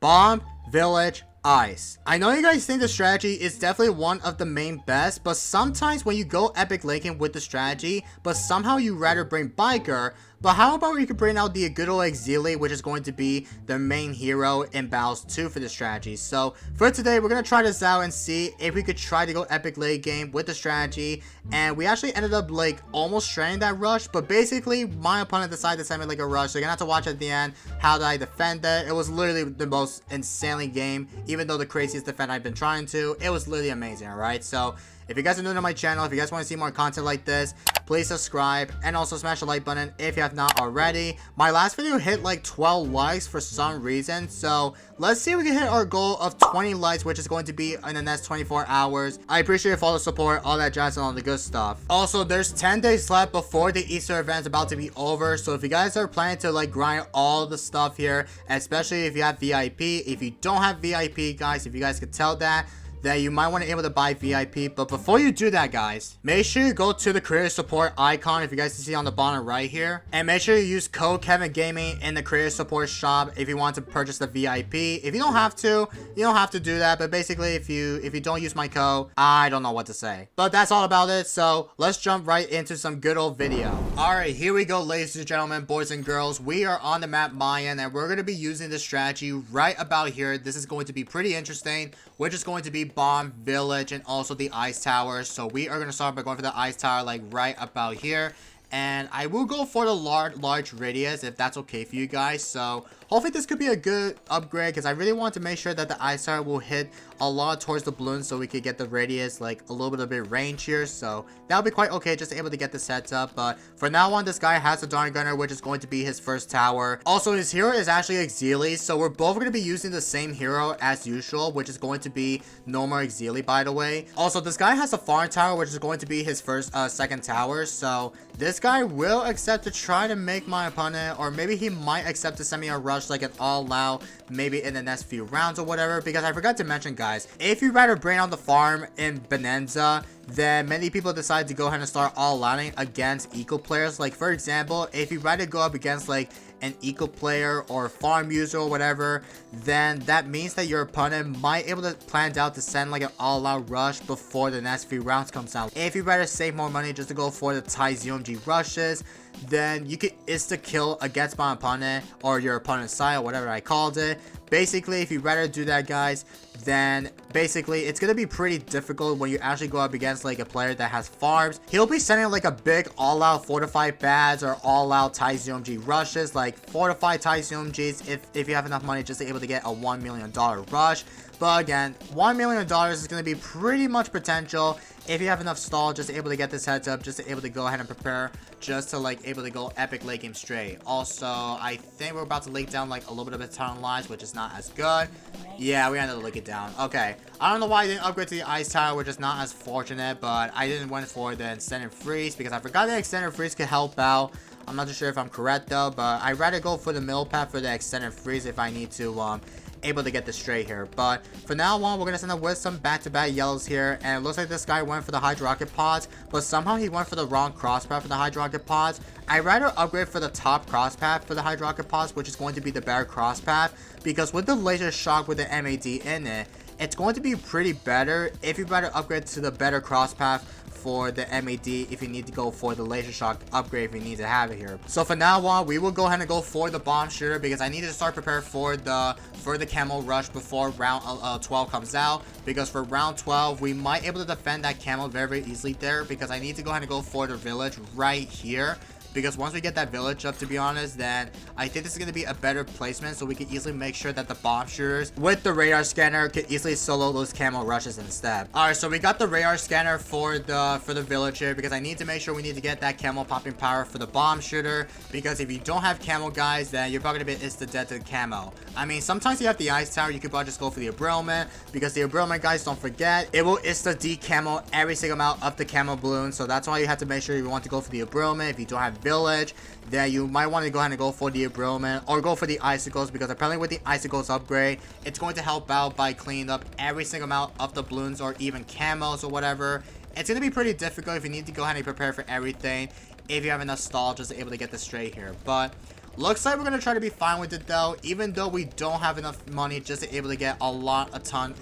Bomb, Village, Ice. I know you guys think the strategy is definitely one of the main best, but sometimes when you go epic laking with the strategy, but somehow you rather bring Biker, but how about we could bring out the good old Exili, which is going to be the main hero in Battles 2 for the strategy. So for today, we're going to try this out and see if we could try to go epic late game with the strategy. And we actually ended up like almost stranding that rush, but basically my opponent decided to send me like a rush. So you're going to have to watch at the end how did I defend it. It was literally the most insanely game, even though the craziest defend I've been trying to. It was literally amazing, alright? So if you guys are new to my channel, if you guys want to see more content like this, please subscribe and also smash the like button if you have not already. My last video hit like 12 likes for some reason, so let's see if we can hit our goal of 20 likes, which is going to be in the next 24 hours. I appreciate all the support, all that jazz, and all the good stuff. Also, there's 10 days left before the Easter event is about to be over, so if you guys are planning to like grind all the stuff here, especially if you have VIP, if you don't have VIP, guys, if you guys could tell that you might want to be able to buy VIP. But before you do that, guys, make sure you go to the creator support icon, if you guys can see on the bottom right here, and make sure you use code Kevin Gaming in the creator support shop if you want to purchase the VIP. If you don't have to, you don't have to do that, but basically if you don't use my code, I don't know what to say. But that's all about it, so let's jump right into some good old video. Alright, here we go, ladies and gentlemen, boys and girls. We are on the map Mayan, and we're going to be using this strategy right about here. This is going to be pretty interesting, which is going to be Bomb, Village, and also the Ice Tower. So we are going to start by going for the Ice Tower like right about here. And I will go for the large radius if that's okay for you guys. So hopefully this could be a good upgrade, because I really want to make sure that the Ice Tower will hit a lot towards the balloon so we could get the radius like a little bit of range here. So that'll be quite okay, just able to get the sets up. But for now on, this guy has a Darn Gunner, which is going to be his first tower. Also, his hero is actually Exili, so we're both going to be using the same hero as usual, which is going to be Normal Exili, by the way. Also, this guy has a farm tower, which is going to be his second tower. So this guy will accept to try to make my opponent, or maybe he might accept to send me a rush like an all out, maybe in the next few rounds or whatever. Because I forgot to mention, guys, if you rather bring on the farm in Bonanza, then many people decide to go ahead and start all outing against eco players. Like for example, if you rather go up against like an eco player or farm user or whatever, then that means that your opponent might able to plan out to send like an all-out rush before the next few rounds comes out. If you rather save more money just to go for the Thai ZOMG rushes, then you can insta kill against my opponent or your opponent's side or whatever I called it. Basically, if you rather do that, guys, then basically it's gonna be pretty difficult when you actually go up against like a player that has farms. He'll be sending like a big all-out fortified bads or all-out Thai ZOMG rushes, like fortified Thai ZOMGs if you have enough money just to be able to get a $1 million rush. But again, $1 million is going to be pretty much potential if you have enough stall just able to get this heads up, just to able to go ahead and prepare just to like able to go epic late game straight. Also, I think we're about to lake down like a little bit of a ton lives, which is not as good. Yeah, we ended up laking down. Okay, I don't know why I didn't upgrade to the Ice Tower, which is not as fortunate, but I didn't went for the extended freeze because I forgot that extended freeze could help out. I'm not too sure if I'm correct though, but I'd rather go for the middle path for the extended freeze if I need to able to get this straight here. But for now on, we're gonna send up with some back-to-back yellows here, and it looks like this guy went for the Hydro Rocket pods, but somehow he went for the wrong cross path for the Hydro Rocket pods. I'd rather upgrade for the top cross path for the Hydro Rocket pods, which is going to be the better cross path, because with the laser shock with the MAD in it, it's going to be pretty better if you better upgrade to the better cross path for the MAD if you need to go for the laser shock upgrade if you need to have it here. So for now on, we will go ahead and go for the bomb shooter because I need to start preparing for the camo rush before round 12 comes out, because for round 12 we might able to defend that camo very easily there, because I need to go ahead and go for the village right here. Because once we get that village up, to be honest, then I think this is going to be a better placement, so we can easily make sure that the bomb shooters with the radar scanner can easily solo those camo rushes instead. Alright, so we got the radar scanner for the village here, because I need to make sure we need to get that camo popping power for the bomb shooter, because if you don't have camo, guys, then you're probably going to be insta dead to the camo. I mean, sometimes you have the Ice Tower, you could probably just go for the Abrilment, because the Abrilment, guys, don't forget, it will insta de-camo every single amount of the camo balloon, so that's why you have to make sure you want to go for the Abrilment. If you don't have village, then you might want to go ahead and go for the Abrilment or go for the icicles, because apparently with the icicles upgrade, it's going to help out by cleaning up every single amount of the balloons or even camos or whatever. It's going to be pretty difficult if you need to go ahead and prepare for everything if you have enough stall just to able to get this straight here. But looks like we're gonna try to be fine with it though, even though we don't have enough money just to able to get a ton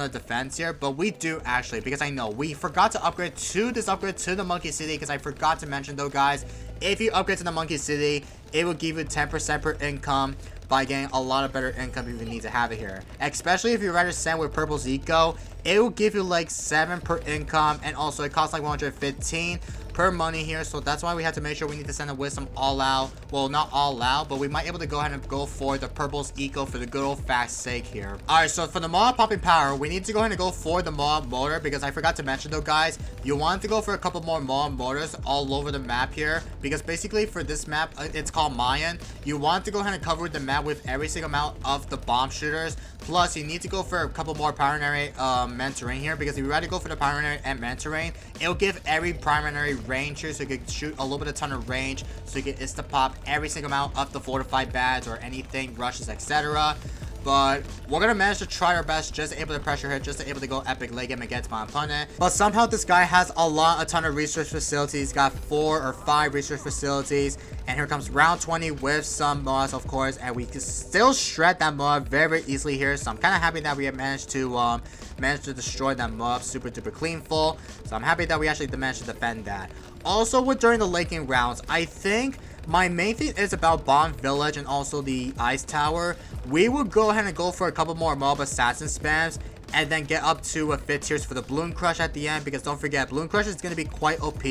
of defense here, but we do actually, because I know we forgot to upgrade to the Monkey City, because I forgot to mention though, guys, if you upgrade to the Monkey City, it will give you 10% per income by getting a lot of better income if you need to have it here. Especially if you rather send with Purple's Eco, it will give you like 7 per income, and also it costs like 115 per money here, so that's why we have to make sure we need to send it with some all out, well, not all out, but we might able to go ahead and go for the Purple's Eco for the good old fast sake here. Alright, so for the mob popping power, we need to go ahead and go for the mob motor, because I forgot to mention though, guys, you want to go for a couple more mob motors all over the map here, because basically for this map, it's called Mayan, you want to go ahead and cover the map with every single amount of the bomb shooters. Plus, you need to go for a couple more primary men terrain here, because if you rather go for the primary and men terrain, it'll give every primary range here, so you can shoot a little bit of ton of range, so you can insta pop every single amount of the fortified bads or anything, rushes, etc. But we're gonna manage to try our best, just able to pressure hit, just able to go epic leg game against my opponent. But somehow this guy has a ton of research facilities. He's got 4 or 5 research facilities, and here comes round 20 with some mobs, of course, and we can still shred that mob very easily here. So I'm kind of happy that we have managed to destroy that mob super duper cleanful. So I'm happy that we actually managed to defend that. Also, with during the late game rounds, I think my main thing is about Bomb Village and also the Ice Tower. We will go ahead and go for a couple more mob assassin spams, and then get up to a 5th tiers for the Bloon Crush at the end, because don't forget, Bloon Crush is going to be quite OP,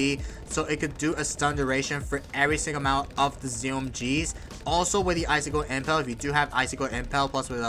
so it could do a stun duration for every single amount of the ZMGs. Also with the Icicle Impel, if you do have Icicle Impel plus with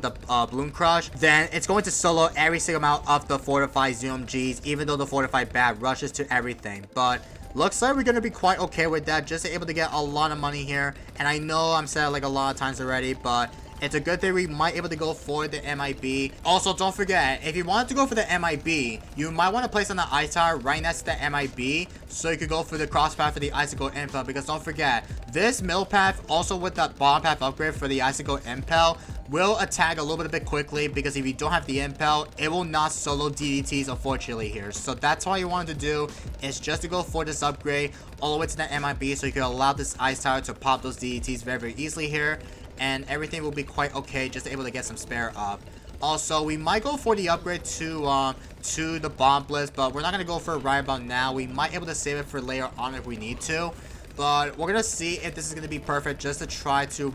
the Bloon Crush, then it's going to solo every single amount of the fortified ZMGs, even though the fortified bad rushes to everything. But looks like we're going to be quite okay with that, just able to get a lot of money here. And I know I'm said it like a lot of times already, but it's a good thing we might able to go for the MIB. Also, don't forget, if you want to go for the MIB, you might want to place on the Ice Tower right next to the MIB, so you could go for the cross path for the Icicle Impel, because don't forget, this mill path, also with the bomb path upgrade for the Icicle Impel, will attack a little bit quickly, because if you don't have the Impel, it will not solo DDTs, unfortunately, here. So that's all you wanted to do, is just to go for this upgrade all the way to the MIB, so you can allow this Ice Tower to pop those DDTs very easily here, and everything will be quite okay, just able to get some spare up. Also, we might go for the upgrade to the Bomb Blitz, but we're not going to go for it right about now. We might able to save it for later on if we need to, but we're going to see if this is going to be perfect, just to try to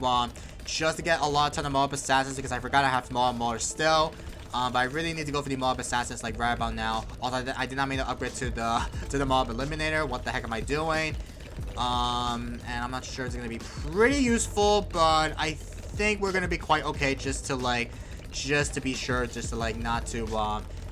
get a ton of mob assassins, because I forgot I have mob motors still. But I really need to go for the mob assassins like right about now. Also, I did not mean to upgrade to the mob eliminator. What the heck am I doing? And I'm not sure it's gonna be pretty useful, but I think we're gonna be quite okay, just to be sure,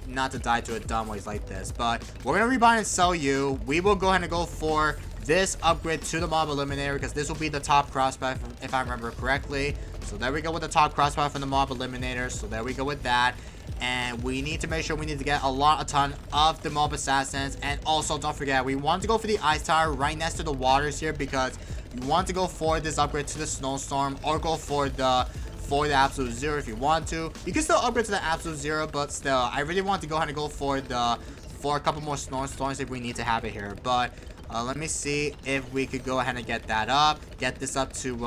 not to die to a dumb ways like this. But we're gonna rebuy and sell you. We will go ahead and go for this upgrade to the mob eliminator, because this will be the top crossbow if I remember correctly. So there we go with the top crossbow from the mob eliminator. So there we go with that. And we need to make sure we need to get a ton of the mob assassins. And also, don't forget, we want to go for the Ice Tower right next to the waters here, because you want to go for this upgrade to the Snowstorm, or go for the Absolute Zero if you want to. You can still upgrade to the Absolute Zero, but still, I really want to go ahead and go for a couple more Snowstorms if we need to have it here. But let me see if we could go ahead and get that up. Get this up to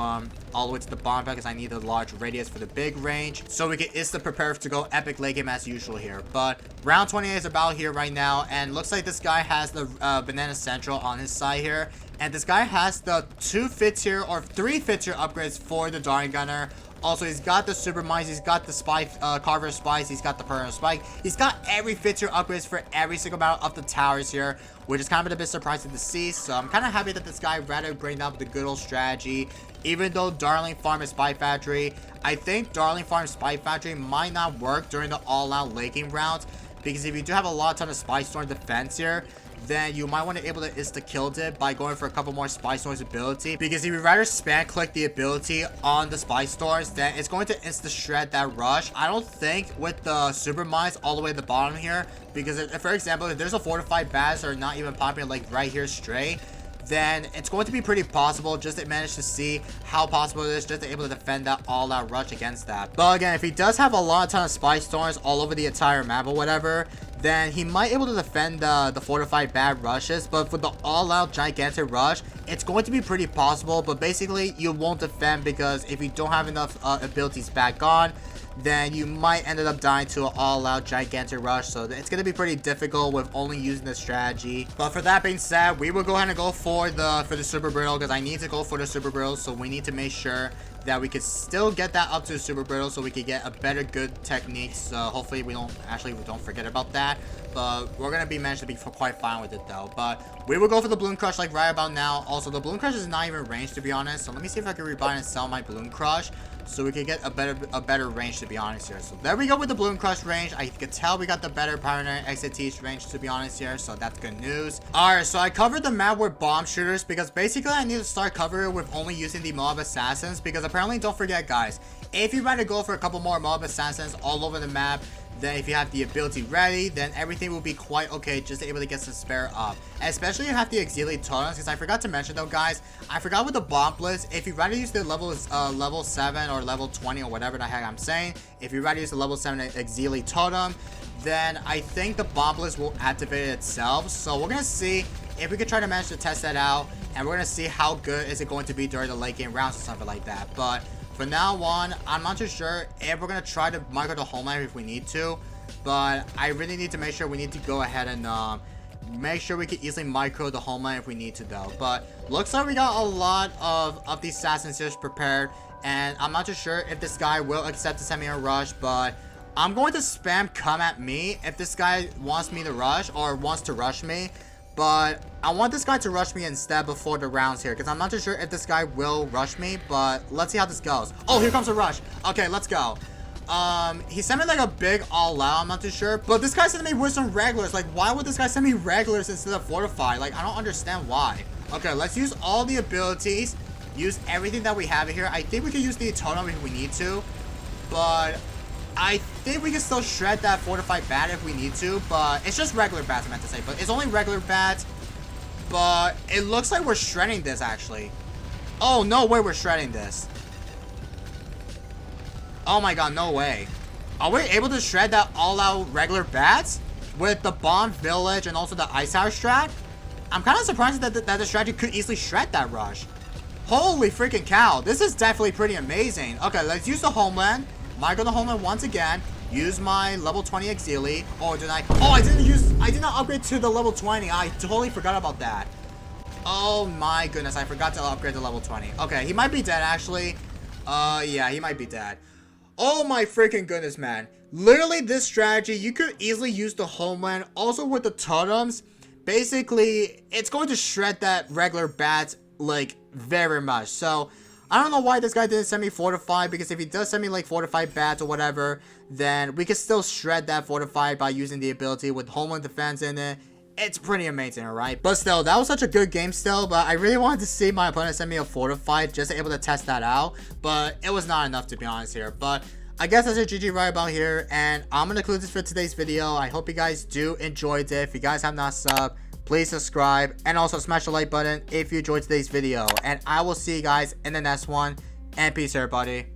all the way to the bomb pack, because I need a large radius for the big range, so we can instantly prepare to go epic late game as usual here. But round 28 is about here right now, and looks like this guy has the Banana Central on his side here. And this guy has the 2 5th tier or 3 5th tier upgrades for the Darting Gunner. Also, he's got the Super Mines, he's got the Spike, Carver Spice, he's got the Permanent Spike. He's got every 5th tier upgrades for every single amount of the towers here, which is kind of a bit surprising to see. So I'm kind of happy that this guy rather bring up the good old strategy. Even though Darling Farm is Spy Factory, I think Darling Farm Spy Factory might not work during the all-out late game rounds, because if you do have a ton of Spy Storm defense here, then you might want to able to insta-kill it by going for a couple more Spy Storms ability. Because if you rather spam click the ability on the Spy Storms, then it's going to insta-shred that rush. I don't think with the Super Mines all the way at the bottom here, because if, for example, if there's a fortified bats that are not even popping like right here straight, then it's going to be pretty possible just to manage to see how possible it is just to able to defend that all-out rush against that. But again, if he does have a ton of spy storms all over the entire map or whatever, then he might able to defend the fortified bad rushes. But for the all-out gigantic rush, it's going to be pretty possible, but basically you won't defend, because if you don't have enough abilities back on, then you might end up dying to an all-out gigantic rush. So it's going to be pretty difficult with only using this strategy. But for that being said, we will go ahead and go for the super brittle, because I need to go for the super brittle. So we need to make sure that we could still get that up to super brittle, so we could get a better good technique. So hopefully we don't forget about that. But we're gonna be managed to be quite fine with it though. But we will go for the balloon crush like right about now. Also, the balloon crush is not even ranged, to be honest. So let me see if I can rebuy and sell my balloon crush, so we can get a better range, to be honest here. So there we go with the balloon crush range. I could tell we got the better primary exit range, to be honest here. So that's good news. Alright, so I covered the map with bomb shooters, because basically I need to start covering it with only using the mob assassins, because apparently, don't forget guys, if you rather go for a couple more mob assassins all over the map, then if you have the ability ready, then everything will be quite okay just to able to get some spare up. Especially if you have the auxiliary totems, because I forgot to mention though guys, I forgot with the bomb blitz, if you rather use the level 7 or level 20 or whatever the heck I'm saying, if you rather use the level 7 auxiliary totem, then I think the bomb blitz will activate itself. So we're gonna see if we could try to manage to test that out, and we're gonna see how good is it going to be during the late game rounds or something like that. But for now on, I'm not too sure if we're gonna try to micro the homeland if we need to, but I really need to make sure we need to go ahead and make sure we can easily micro the homeland if we need to though. But looks like we got a lot of these assassins just prepared, and I'm not too sure if this guy will accept to send me a rush, but I'm going to spam come at me if this guy wants me to rush or wants to rush me. But I want this guy to rush me instead before the rounds here, because I'm not too sure if this guy will rush me, but let's see how this goes. Oh, here comes a rush. Okay, let's go. He sent me like a big all-out, I'm not too sure, but this guy sent me with some regulars. Like, why would this guy send me regulars instead of fortified? Like, I don't understand why. Okay, let's use all the abilities, use everything that we have here. I think we can use the totem if we need to, but I think we can still shred that fortified bat if we need to, but it's just regular bats, I meant to say, but it's only regular bats. But it looks like we're shredding this actually. Oh, no way we're shredding this. Oh my god, no way. Are we able to shred that all-out regular bats with the bomb village and also the ice house strat? I'm kind of surprised that the strategy could easily shred that rush. Holy freaking cow, this is definitely pretty amazing. Okay, let's use the homeland. Micro the homeland once again. Use my level 20 auxiliary. Oh, did I? Oh, I did not upgrade to the level 20. I totally forgot about that. Oh my goodness, I forgot to upgrade to level 20. Okay, he might be dead actually. Yeah, he might be dead. Oh my freaking goodness, man. Literally this strategy, you could easily use the homeland also with the totems. Basically, it's going to shred that regular bats like very much. So I don't know why this guy didn't send me fortified, because if he does send me like fortified bats or whatever, then we can still shred that fortified by using the ability with homeland defense in it. It's pretty amazing, alright? But still, that was such a good game still, but I really wanted to see my opponent send me a fortified just to able to test that out, but it was not enough to be honest here. But I guess that's a GG right about here, and I'm gonna conclude this for today's video. I hope you guys do enjoyed it. If you guys have not subbed, please subscribe, and also smash the like button if you enjoyed today's video, and I will see you guys in the next one, and peace everybody.